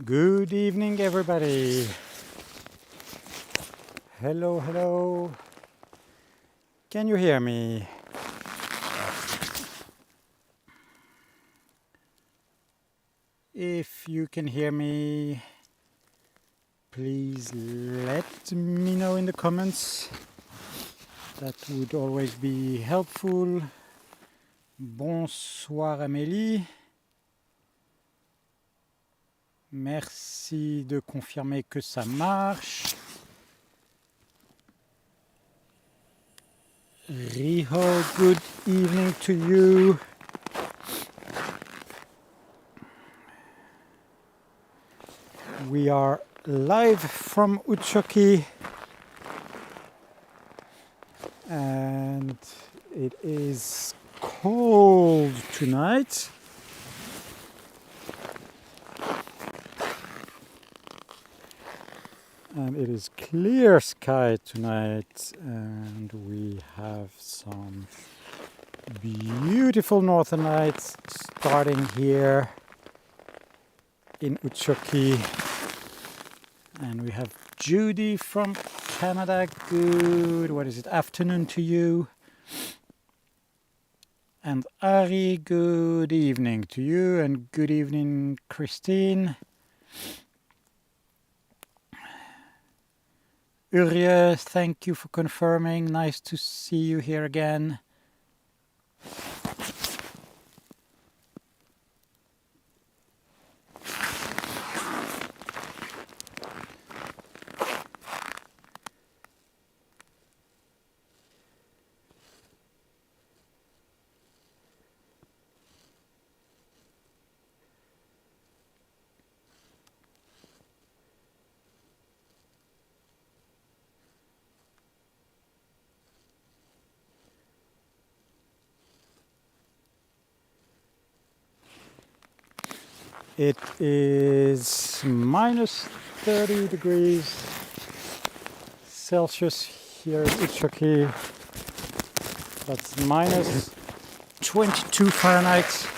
Good evening, everybody. Hello, hello. Can you hear me? If you can hear me, please let me know in the comments. That would always be helpful. Bonsoir Amélie. Merci de confirmer que ça marche. Riho, good evening to you. We are live from Utsjoki and it is cold tonight. And it is clear sky tonight, and we have some beautiful northern lights starting here in Utsjoki. And we have Judy from Canada. Good, afternoon to you. And Ari, good evening to you, and good evening, Christine. Urje, thank you for confirming. Nice to see you here again. It is minus 30 degrees Celsius here in Utsjoki. That's minus 22 Fahrenheit.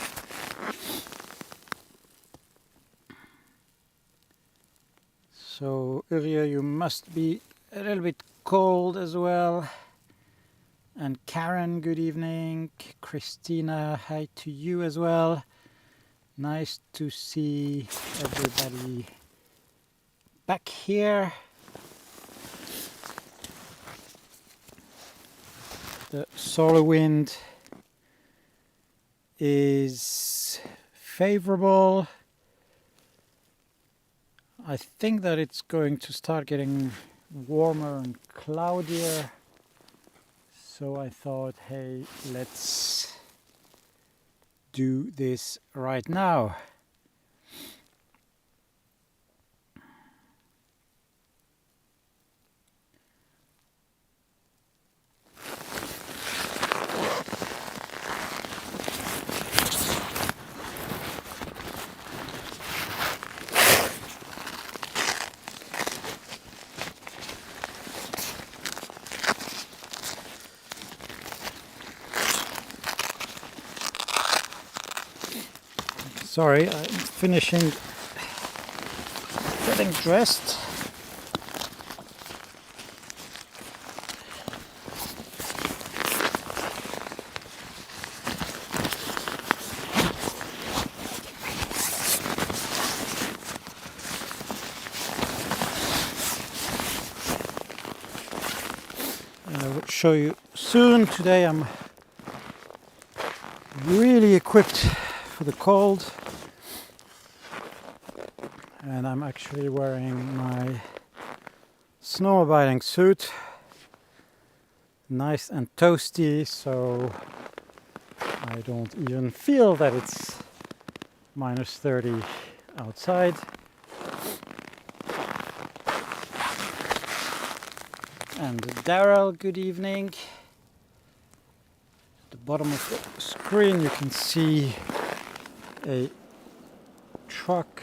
So Urje, you must be a little bit cold as well. And Karen, good evening. Christina, hi to you as well. Nice to see everybody back here. The solar wind is favorable. I think that it's going to start getting warmer and cloudier. So I thought, hey, let's do this right now. Sorry, I'm finishing getting dressed. And I will show you soon. Today I'm really equipped for the cold. And I'm actually wearing my snowmobiling suit, nice and toasty, so I don't even feel that it's minus 30 outside. And Daryl, good evening. At the bottom of the screen you can see a truck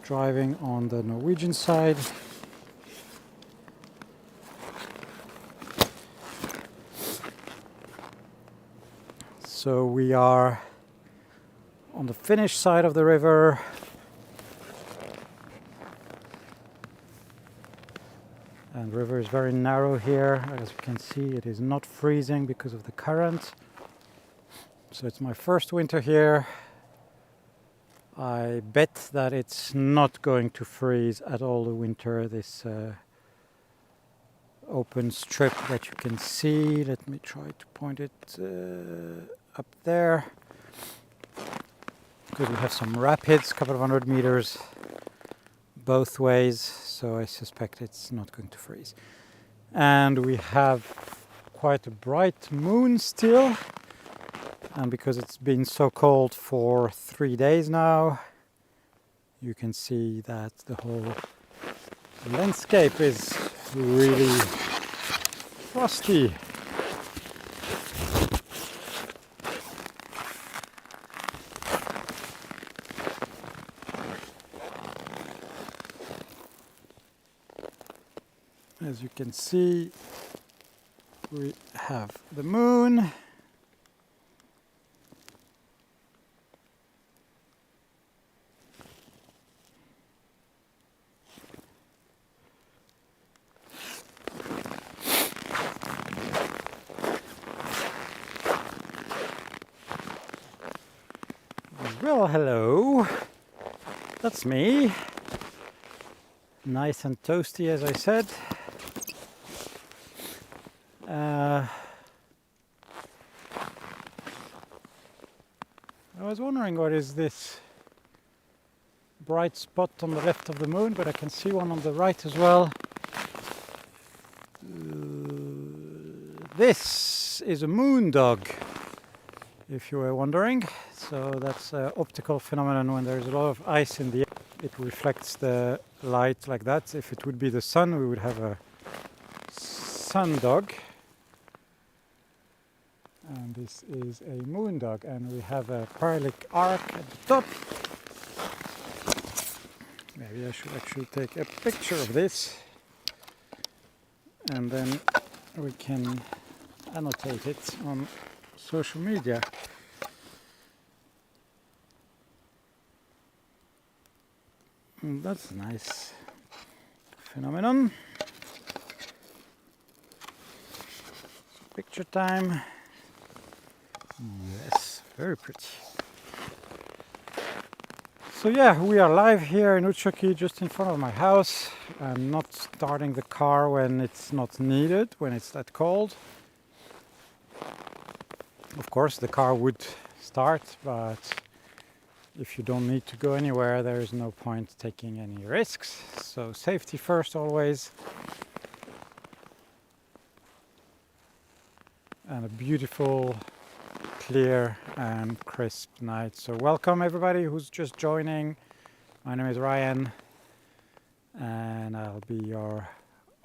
driving on the Norwegian side. So we are on the Finnish side of the river. And the river is very narrow here. As you can see, it is not freezing because of the current. So it's my first winter here. I bet that it's not going to freeze at all the winter, this open strip that you can see. Let me try to point it up there. Because we have some rapids, a couple of 100 meters both ways, so I suspect it's not going to freeze. And we have quite a bright moon still, and because it's been so cold for 3 days now, you can see that the whole landscape is really frosty. As you can see, we have the moon. Well, hello. That's me. Nice and toasty, as I said. I was wondering what is this bright spot on the left of the moon, but I can see one on the right as well. This is a moon dog, if you were wondering. So that's an optical phenomenon. When there's a lot of ice in the air, it reflects the light like that. If it would be the sun, we would have a sun dog. And this is a moon dog, and we have a parabolic arc at the top. Maybe I should actually take a picture of this, and then we can annotate it on social media. And that's a nice phenomenon. Picture time. Yes, very pretty. So yeah, we are live here in Utsjoki, just in front of my house. I'm not starting the car when it's not needed, when it's that cold. Of course, the car would start, but if you don't need to go anywhere, there is no point taking any risks. So safety first always. And a beautiful, clear and crisp night. So welcome everybody who's just joining. My name is Ryan, and I'll be your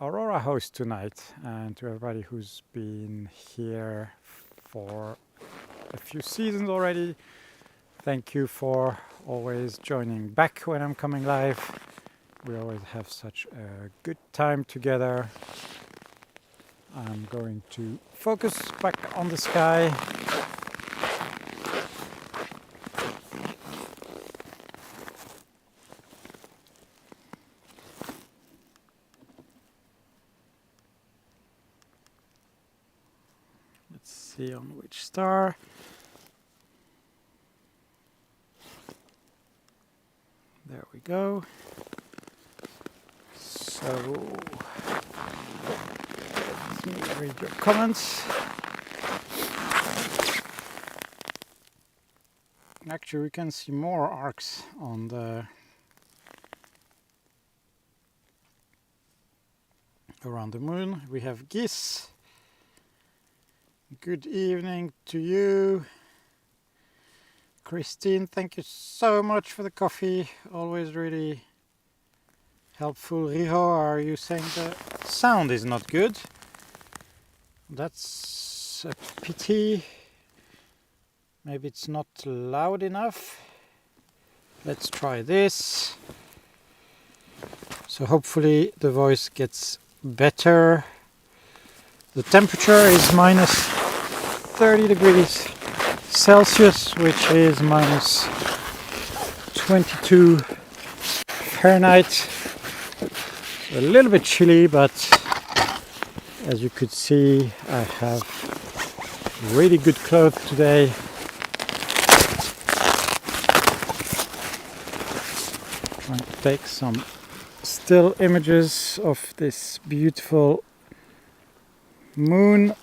Aurora host tonight. And to everybody who's been here for a few seasons already, thank you for always joining back when I'm coming live. We always have such a good time together. I'm going to focus back on the sky. Let's see on which star. There we go. So let me read your comments. Actually, we can see more arcs on the around the moon. We have geese. Good evening to you. Christine, thank you so much for the coffee. Always really helpful. Riho, are you saying the sound is not good? That's a pity. Maybe it's not loud enough. Let's try this. So hopefully the voice gets better. The temperature is minus 30 degrees Celsius, which is minus 22 Fahrenheit. A little bit chilly, but as you could see, I have really good clothes today. Trying to take some still images of this beautiful moon.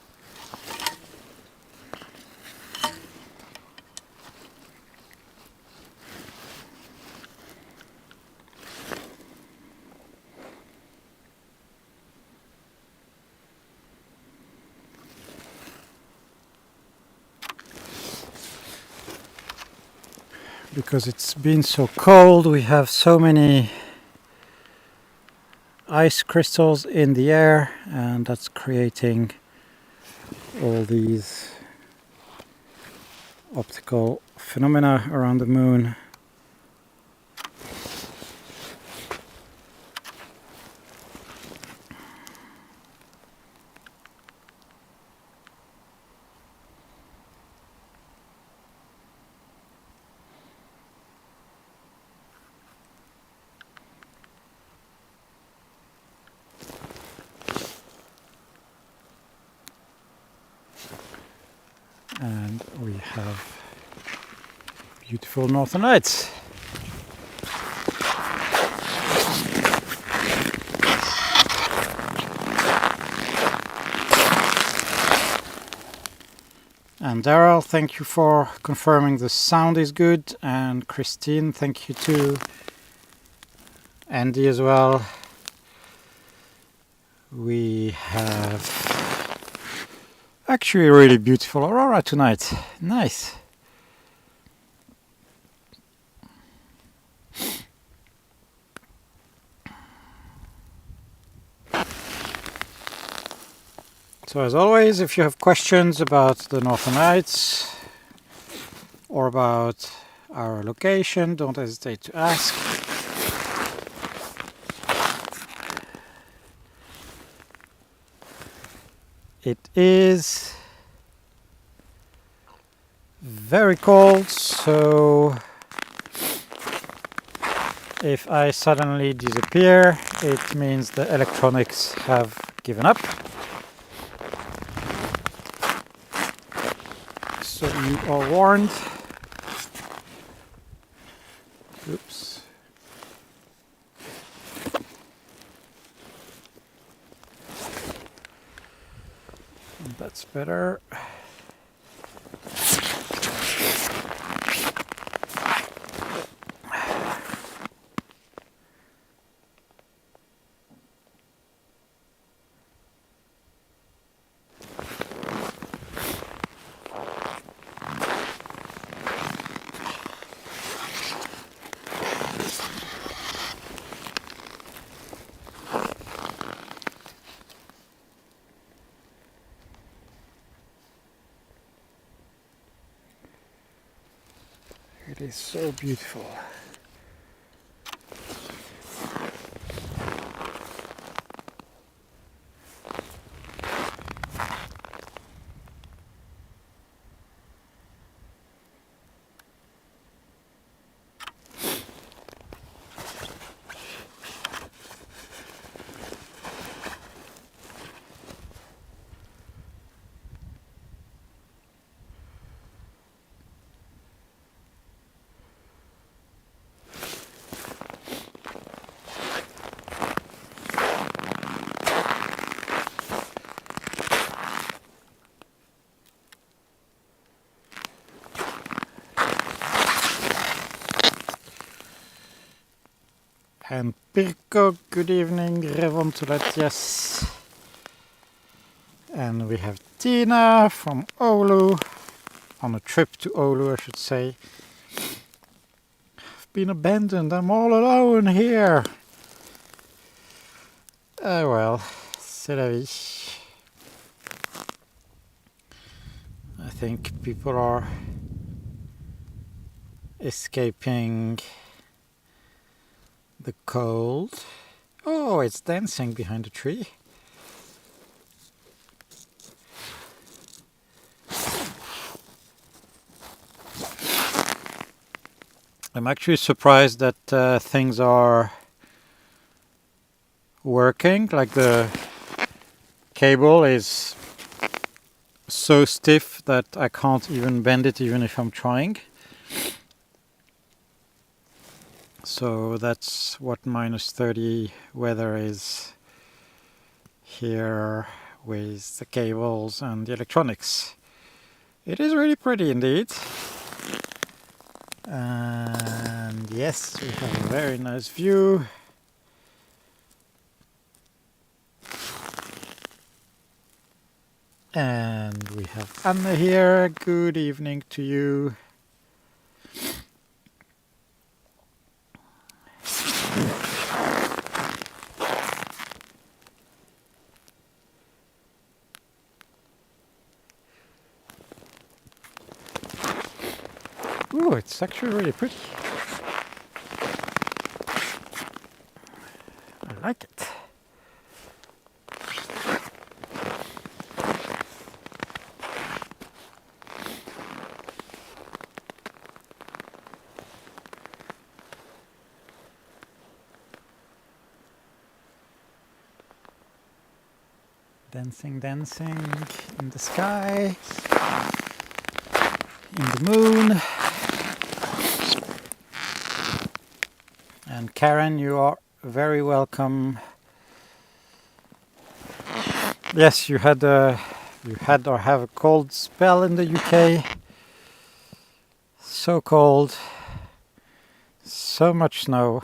Because it's been so cold, we have so many ice crystals in the air, and that's creating all these optical phenomena around the moon. And we have beautiful northern lights. And Daryl, thank you for confirming the sound is good, and Christine, thank you too. Andy as well. We have actually a really beautiful aurora tonight. Nice. So as always, if you have questions about the Northern Lights or about our location, don't hesitate to ask. It is very cold, so if I suddenly disappear, it means the electronics have given up. So you are warned. Oops. That's better. It is so beautiful. And Pirko, good evening, Revontulatias. And we have Tina from Oulu, on a trip to Oulu, I should say. I've been abandoned, I'm all alone here. Oh well, c'est la vie. I think people are escaping the cold. Oh, it's dancing behind a tree. I'm actually surprised that things are working. Like the cable is so stiff that I can't even bend it even if I'm trying. So that's what -30 weather is here with the cables and the electronics. It is really pretty indeed. And yes, we have a very nice view. And we have Anne here. Good evening to you. Ooh, it's actually really pretty. I like it. Dancing, dancing in the sky, in the moon. And Karen, you are very welcome. Yes, you had or have a cold spell in the UK. So cold, so much snow.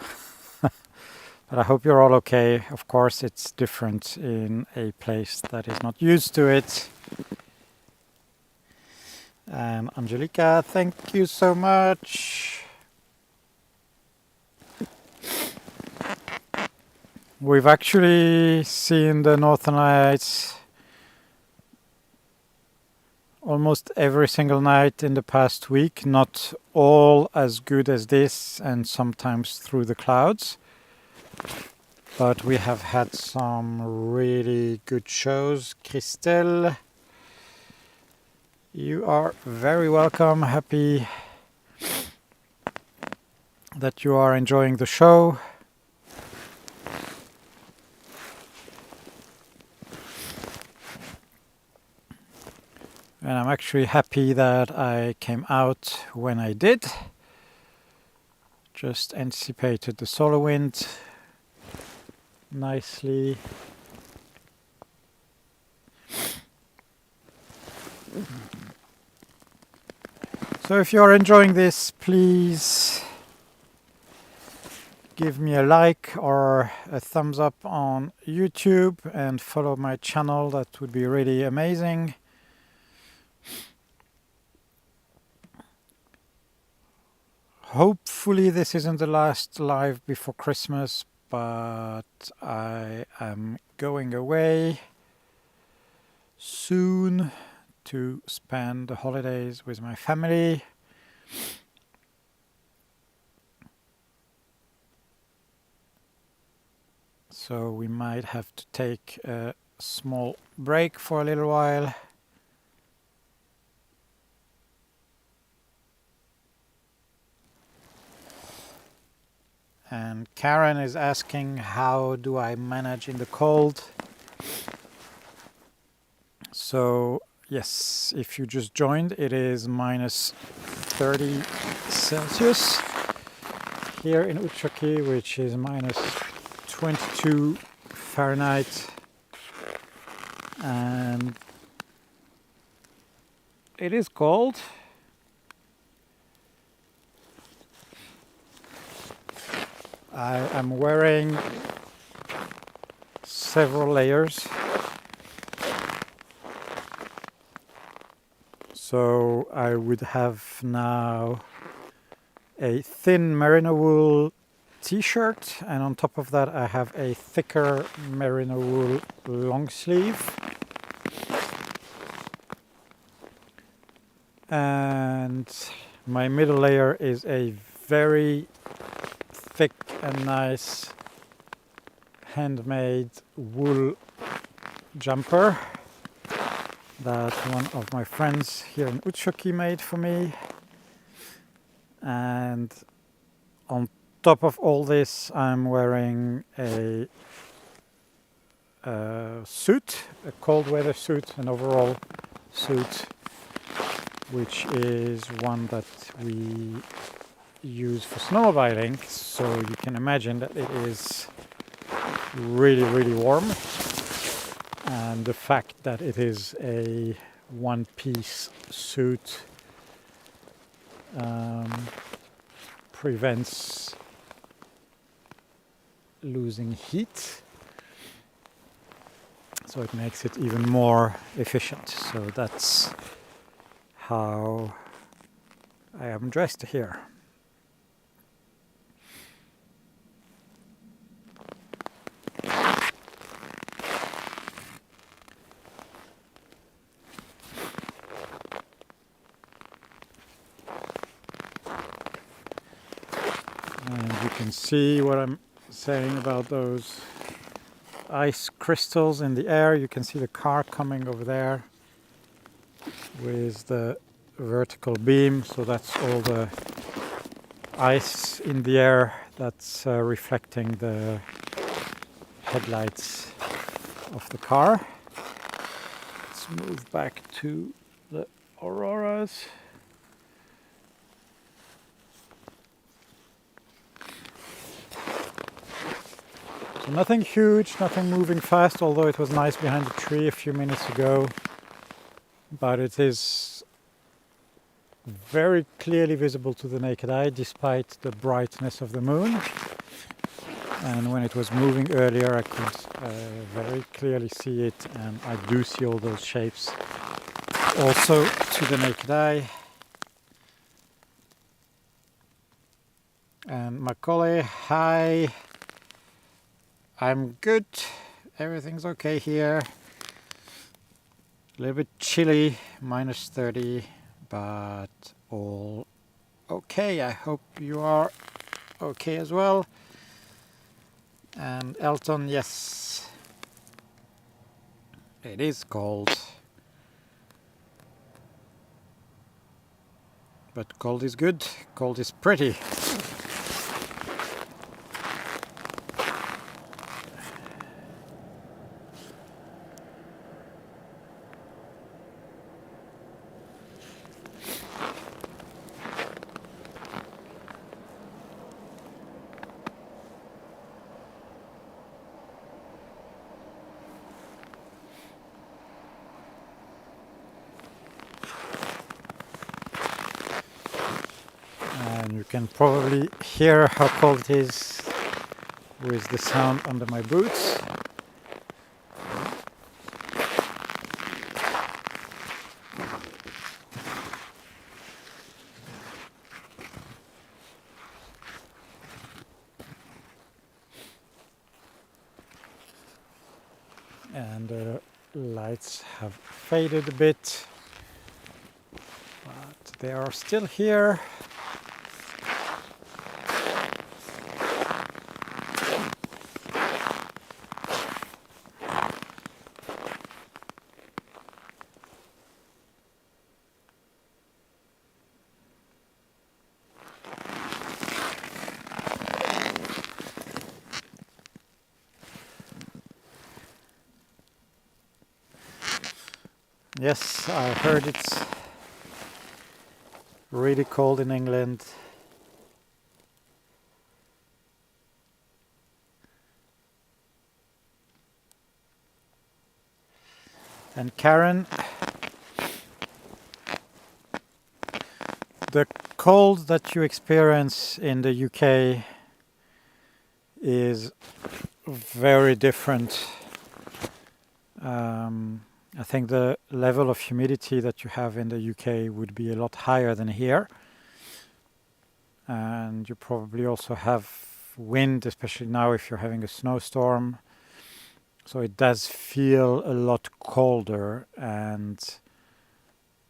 But I hope you're all okay. Of course, it's different in a place that is not used to it. And Angelica, thank you so much. We've actually seen the Northern Lights almost every single night in the past week. Not all as good as this, and sometimes through the clouds. But we have had some really good shows. Christelle, you are very welcome. Happy that you are enjoying the show. And I'm actually happy that I came out when I did. Just anticipated the solar wind nicely. So if you're enjoying this, please give me a like or a thumbs up on YouTube and follow my channel. That would be really amazing. Hopefully this isn't the last live before Christmas, but I am going away soon to spend the holidays with my family. So we might have to take a small break for a little while. And Karen is asking, how do I manage in the cold? So yes, if you just joined, it is -30 Celsius here in Utsjoki, which is -22 Fahrenheit. And it is cold. I am wearing several layers. So I would have now a thin merino wool t-shirt, and on top of that I have a thicker merino wool long sleeve. And my middle layer is a very thick and nice handmade wool jumper that one of my friends here in Utsjoki made for me. And On top of all this, I'm wearing a suit, a cold weather suit, an overall suit, which is one that we use for snowmobiling. So you can imagine that it is really warm, and the fact that it is a one-piece suit prevents losing heat, so it makes it even more efficient. So that's how I am dressed here. And you can see what I'm saying about those ice crystals in the air. You can see the car coming over there with the vertical beam, so that's all the ice in the air that's reflecting the headlights of the car. Let's move back to the auroras. So nothing huge, nothing moving fast, although it was nice behind the tree a few minutes ago. But it is very clearly visible to the naked eye despite the brightness of the moon. And when it was moving earlier, I could very clearly see it, and I do see all those shapes also to the naked eye. And Macaulay, hi. I'm good. Everything's okay here. A little bit chilly, -30, but all okay. I hope you are okay as well. And Elton, yes, it is cold. But cold is good. Cold is pretty. And you can probably hear how cold it is with the sound under my boots. And the lights have faded a bit, but they are still here. Yes, I heard it's really cold in England. And Karen, the cold that you experience in the UK is very different. I think the level of humidity that you have in the UK would be a lot higher than here. And you probably also have wind, especially now if you're having a snowstorm. So it does feel a lot colder, and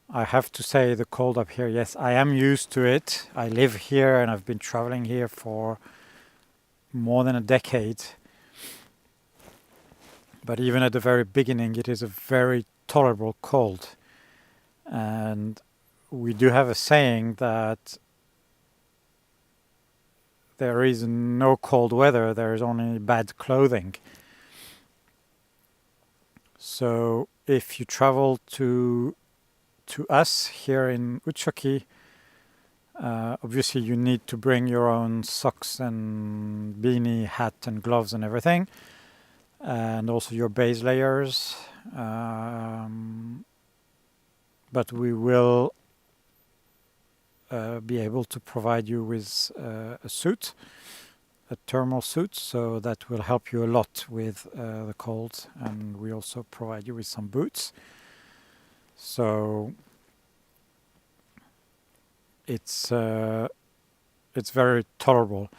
I have to say the cold up here, yes, I am used to it. I live here and I've been traveling here for more than a decade. But even at the very beginning, it is a very tolerable cold. And we do have a saying that there is no cold weather, there is only bad clothing. So if you travel to us here in Utsjoki, obviously you need to bring your own socks and beanie, hat and gloves and everything, and also your base layers. But we will be able to provide you with a suit, a thermal suit, so that will help you a lot with the cold, and we also provide you with some boots. So it's very tolerable.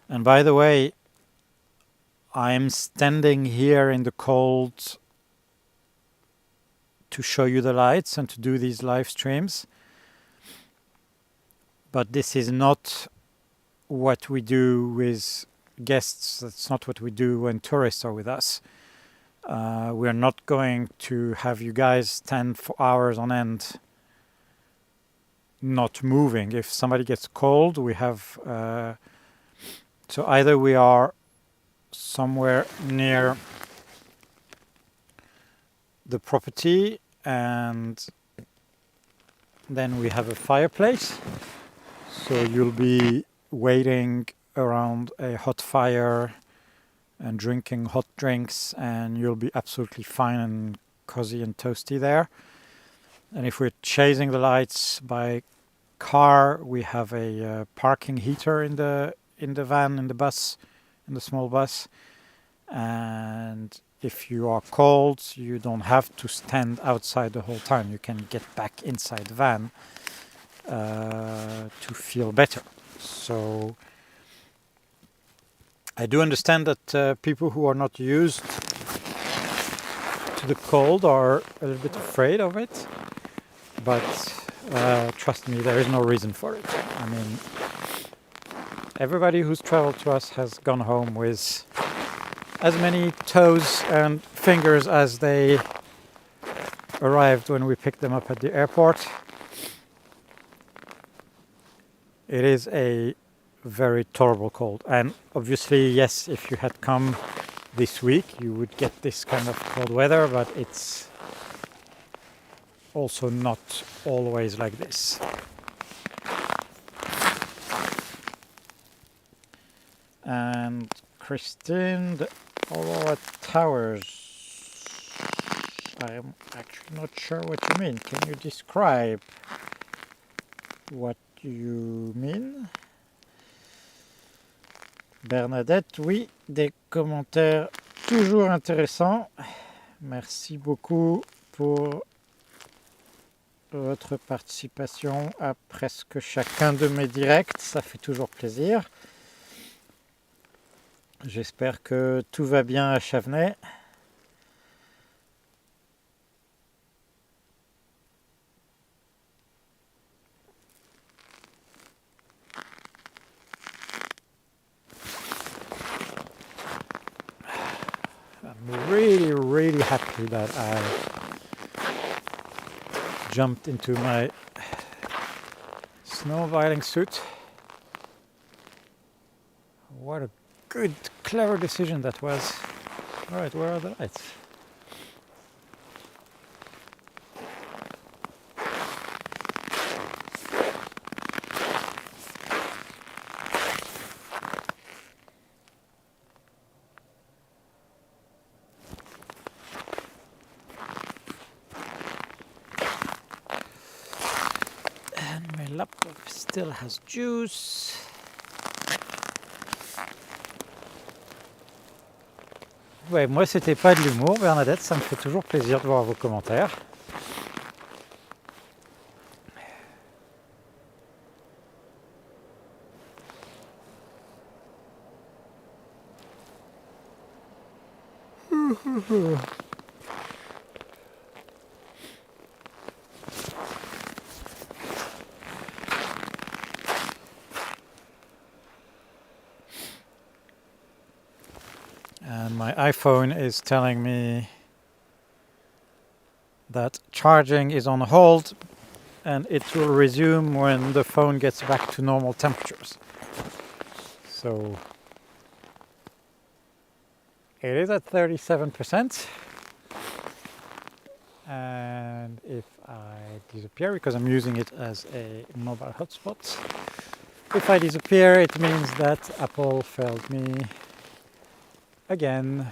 And by the way, I'm standing here in the cold to show you the lights and to do these live streams, but this is not what we do with guests. That's not what we do when tourists are with us. We're not going to have you guys stand for hours on end not moving. If somebody gets cold, we have so either we are somewhere near the property and then we have a fireplace, so you'll be waiting around a hot fire and drinking hot drinks, and you'll be absolutely fine and cozy and toasty there. And if we're chasing the lights by car, we have a parking heater in the van, in the bus, in the small bus. And if you are cold, you don't have to stand outside the whole time. You can get back inside the van to feel better. So I do understand that people who are not used to the cold are a little bit afraid of it, but trust me, there is no reason for it. I mean, everybody who's traveled to us has gone home with as many toes and fingers as they arrived when we picked them up at the airport. It is a very tolerable cold, and obviously, yes, if you had come this week you would get this kind of cold weather, but it's also not always like this. And Christine, the Aurora Towers, I am actually not sure what you mean. Can you describe what you mean? Bernadette, oui, des commentaires toujours intéressants. Merci beaucoup pour votre participation à presque chacun de mes directs, ça fait toujours plaisir. J'espère que tout va bien à Chavenay. I'm really happy that I jumped into my snowmobiling suit. What a good, clever decision that was. Alright, where are the lights? And my laptop still has juice. Ouais, moi c'était pas de l'humour, Bernadette, ça me fait toujours plaisir de voir vos commentaires. And my iPhone is telling me that charging is on hold and it will resume when the phone gets back to normal temperatures. So it is at 37%. And if I disappear, because I'm using it as a mobile hotspot, if I disappear, it means that Apple failed me again.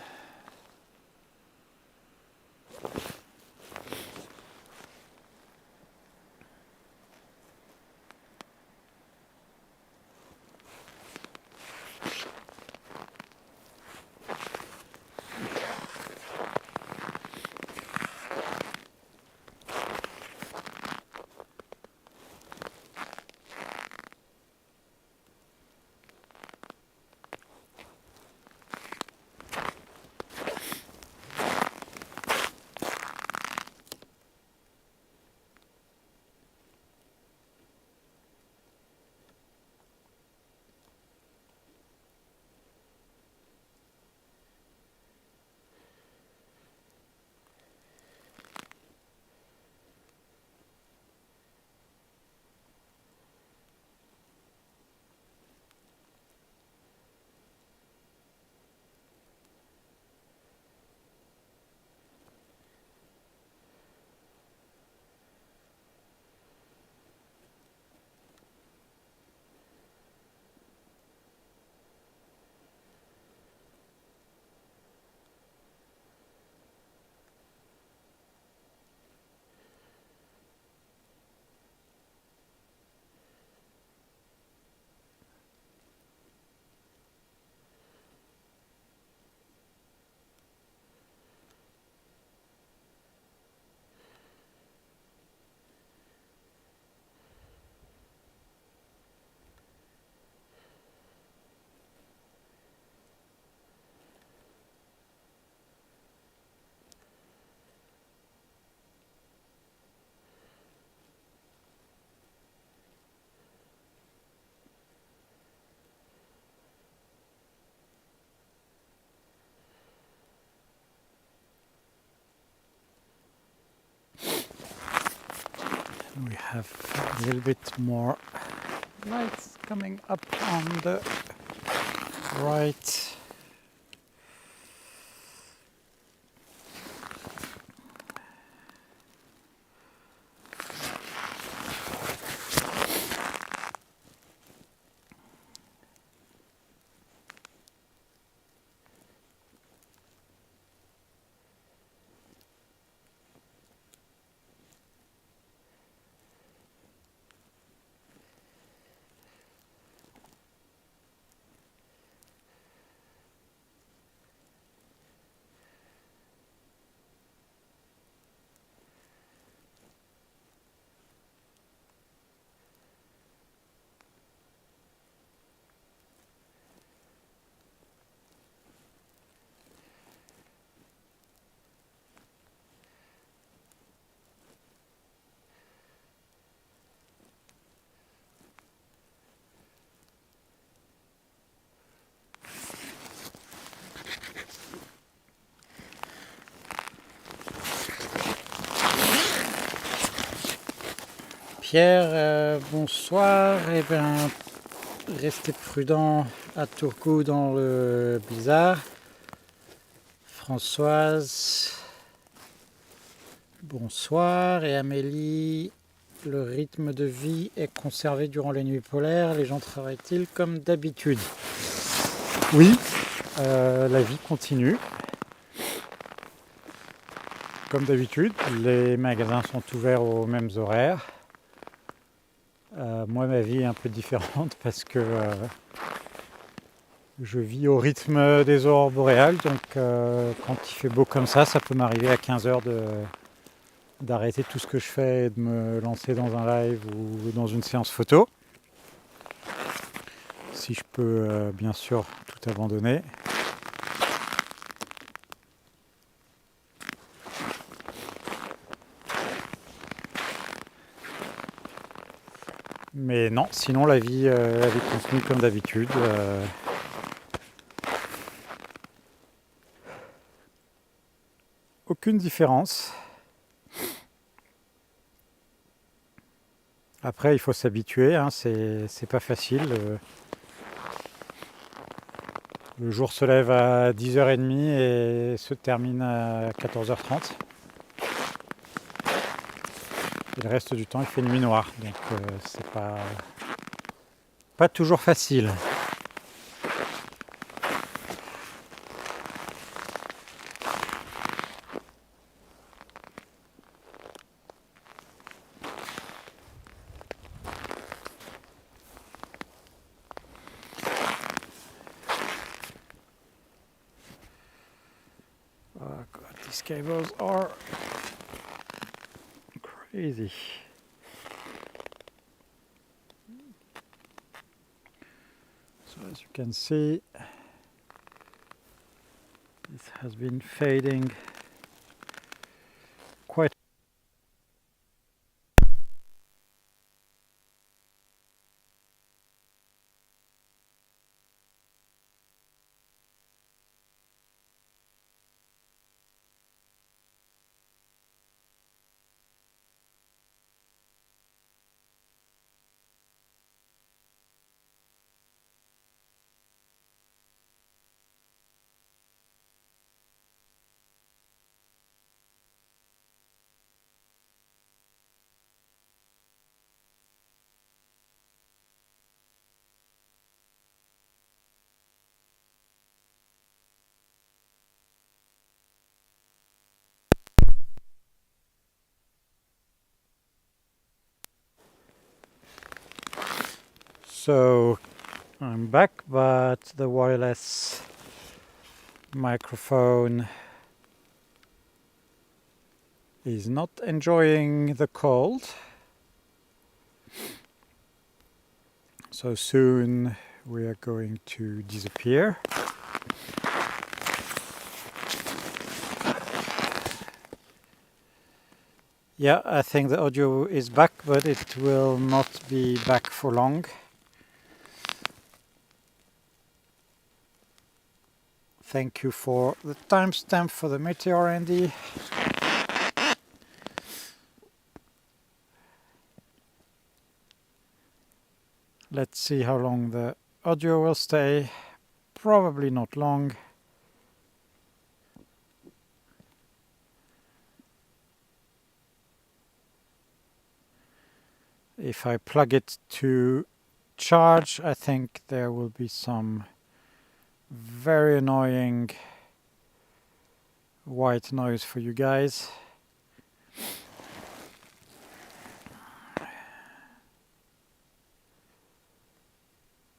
We have a little bit more lights coming up on the right. Pierre, bonsoir. Eh bien, restez prudent à Turku dans le blizzard. Françoise, bonsoir. Et Amélie, le rythme de vie est conservé durant les nuits polaires. Les gens travaillent-ils comme d'habitude? Oui, la vie continue. Comme d'habitude, les magasins sont ouverts aux mêmes horaires. Moi, ma vie est un peu différente parce que je vis au rythme des aurores boréales. Donc, quand il fait beau comme ça peut m'arriver à 15h d'arrêter tout ce que je fais et de me lancer dans un live ou dans une séance photo. Si je peux, bien sûr, tout abandonner. Mais non, sinon la vie continue comme d'habitude. Aucune différence. Après, il faut s'habituer, hein, c'est pas facile. Le jour se lève à 10h30 et se termine à 14h30. Et le reste du temps, il fait nuit noire. Donc c'est pas toujours facile. Oh God, these cables are crazy. So as you can see, this has been fading quite. So I'm back, but the wireless microphone is not enjoying the cold. So soon we are going to disappear. Yeah, I think the audio is back, but it will not be back for long. Thank you for the timestamp for the meteor, Andy. Let's see how long the audio will stay. Probably not long. If I plug it to charge, I think there will be some very annoying white noise for you guys.